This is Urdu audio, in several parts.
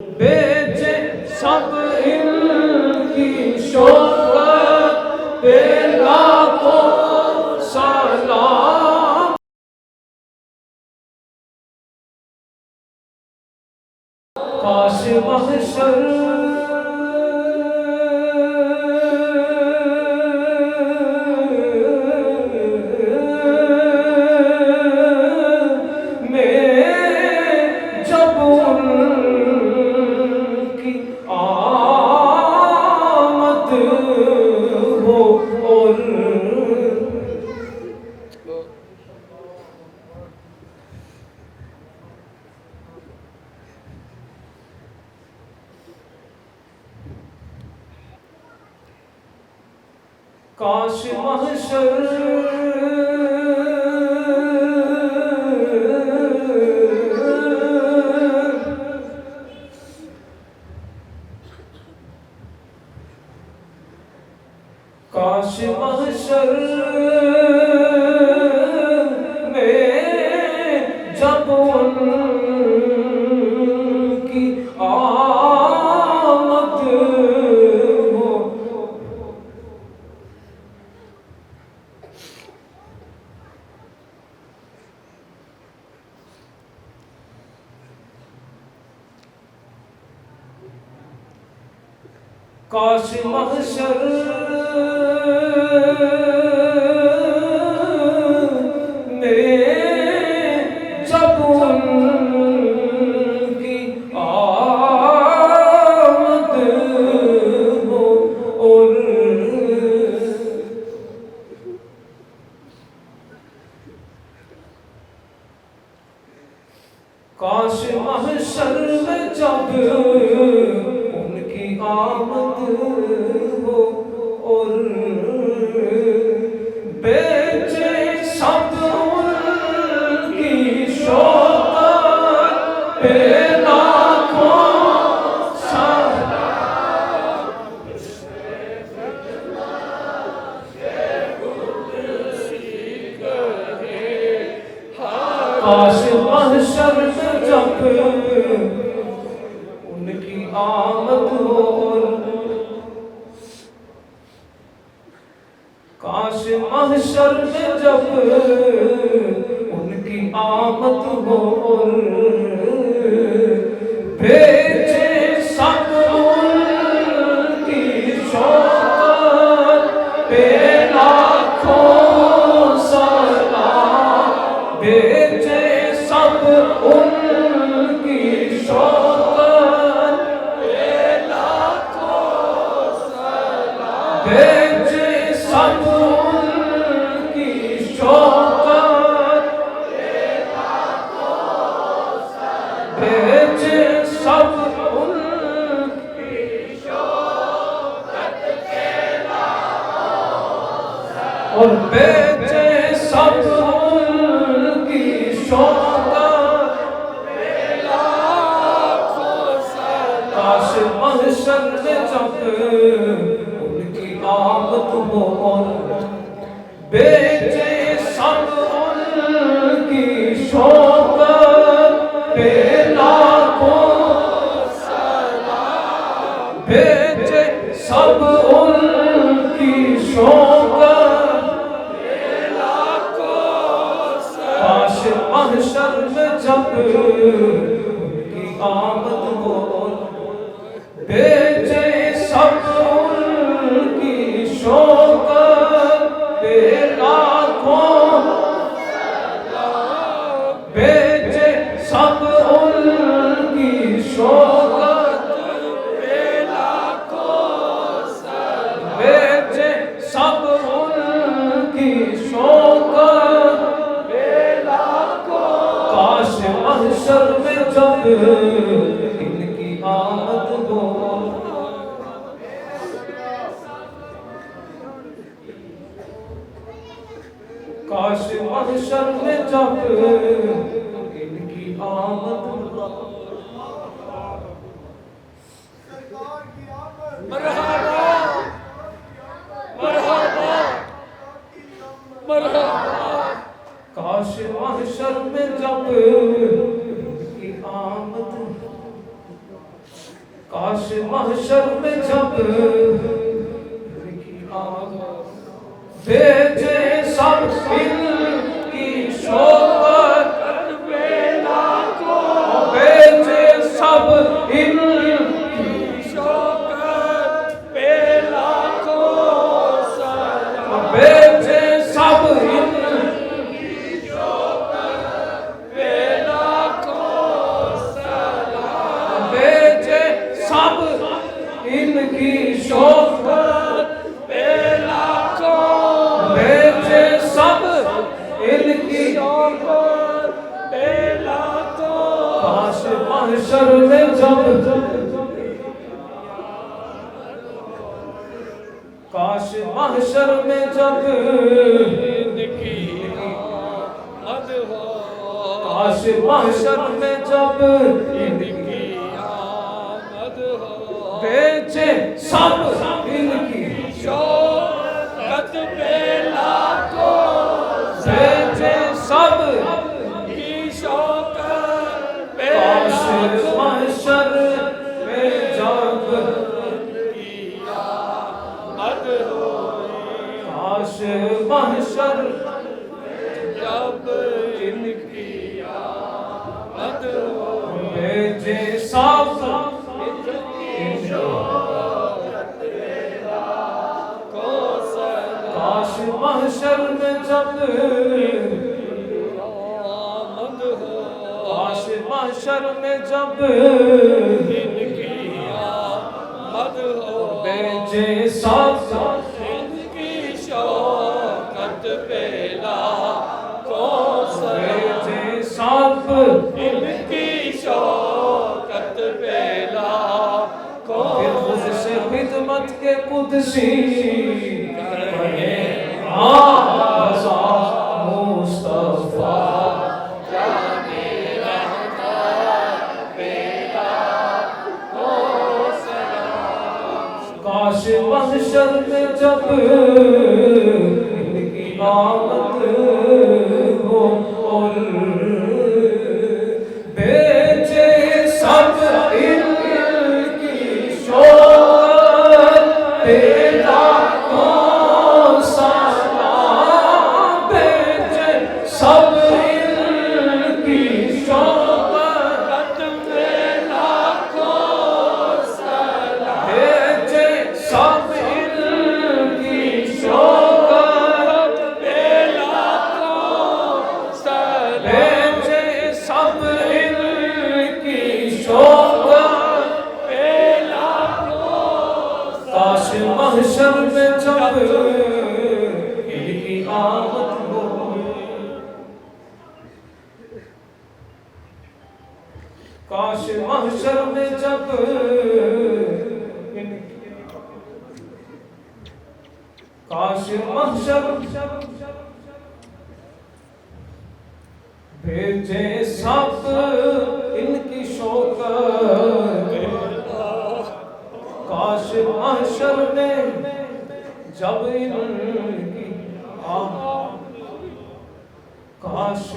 بیچے سب ان کی شوقت پہ لاکھوں سلام. کاش محشر کاش محشر کاش محشر میں جب ان کی آمد ہو. کاش محشر میں جب ان کی آمد ہو اور کاش محشر میں جب ان کی آمد ہو اور بیچے سب ان کی شوقت پہ لاکھوں سلام. کاش محشر میں جب ان کی آمد ہو کاش محشر میں جب ان کی آمد ہو اور بھیجے سب ان کی شوقت پہ لاکھوں سلام. بھیجے سب ان کی شوقت پہ لاکھوں سلام. بھیجے سب ان کی شوقت پہ لاکھوں سلام. بھیجے سب ان کی شوقت پہ لاکھوں سلام. اور بھیجے سب ان کی شوقت پہ لاکھوں سلام. کاش محشر میں جب ان کی آمد ہو اور بیچے سب ان کی شوقت پہ لاکھوں سلام. بیچے سب ان کی شوقت پہ لاکھوں سلام. کاش محشر میں جب ان کی آمد ہو اور بیچے سب ان کی شوقت پہ لاکھوں سلام. بیچے سب ان کی شوقت پہ لاکھوں سلام. بیچے سب ان کی شوقت پہ لاکھوں. کاش محشر میں جب ان کی آمد ہو کاش محشر میں جب ان کی آمد ہو. مرحبا مرحبا مرحبا. کاش محشر میں جب ان کی آمد کاش محشر میں جب بھیجے سب ان کی شوقت بیلا کو بھیجے سب ان کی شوقت بیلا کو سلام بھیجے سب ان کی شوقت بیلا کو سلام بھیجے سب ان کی شوقت بیلا سب ان کی شوقت بیلا کو کاش محشر میں جب کاش محشر میں جب ان کی آمد ہو کاش محشر میں جب ان کی آمد ہو بیچے سب ان کی شوقت بیلا کو بیچے سب کی شوقت بیلا کو محشر میں جب ان کی آمد ہوئی کاش محشر جب ان کی آمد ہوئی بیچے سب کی شوقت بیلا کو کاش محشر میں جب آمد ہو کاش محشر میں جب ان کی آمد ہو بیچے سب ان کی شوقت بیلا کو بیچے سب ان کی شوقت بیلا کو پھر خود سے خدمت کے قدسی کاش محشر میں جب ان کی آمد ہو اور بیچے سب ان کی شوقت بیلا کو سلام بیچے سب ان کی شوقت بیلا کو سلام بیچے سب ان کی شوقت بیلا کو سلام بیچے سب ان کی شوقت بیلا کو کاش محشر میں جب ان کی آمد ہو کاش محشر میں جب کاش محشر بھیجے سب ان کی شوقت کاش محشر میں جب ان کی آمد کاش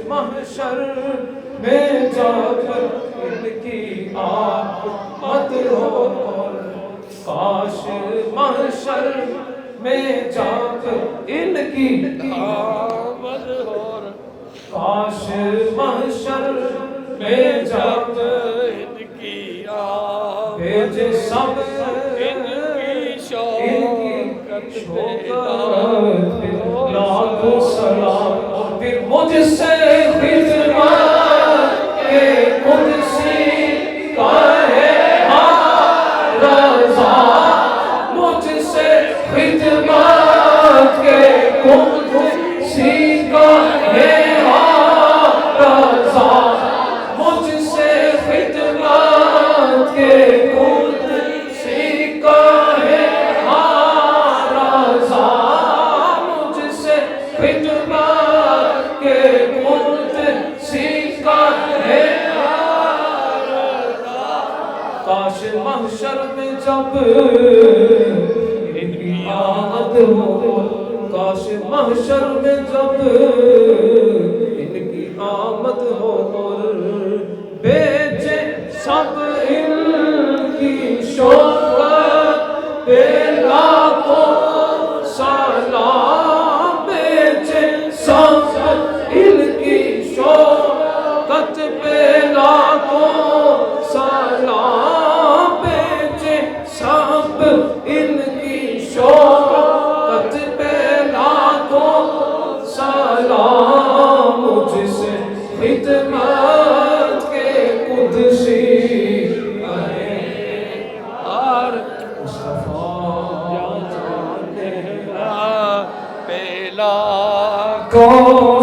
محشر میں جب ان کی آمد ہو کاش محشر میں جب ان کی آمد ہو کاش محشر میں جب ان کی آمد بھیجے سب ان کی شوقت لاکھوں سلام اور پھر مجھ سے خدمت کے قدسی کہے ہاں رضا مجھ سے خدمت کے قدسی کہے ہاں رضا مجھ سے خدمت کے قدسی کہے ہاں رضا مجھ سے خدمت کے قدسی کہے ہاں رضا کاش محشر میں جب ان کی آمد ہو کاش محشر میں جب ان کی آمد ہو اور بیچے سب ان کی شوقت پہ لاکھوں سلام بھیجے سب ان کی شوقت پہ لاکھوں سلام بھیجے سب ان کی شوقت پہ لاکھوں سلام مجھ سے خدمت کے قدسی اور مصطفیٰ پہلا کو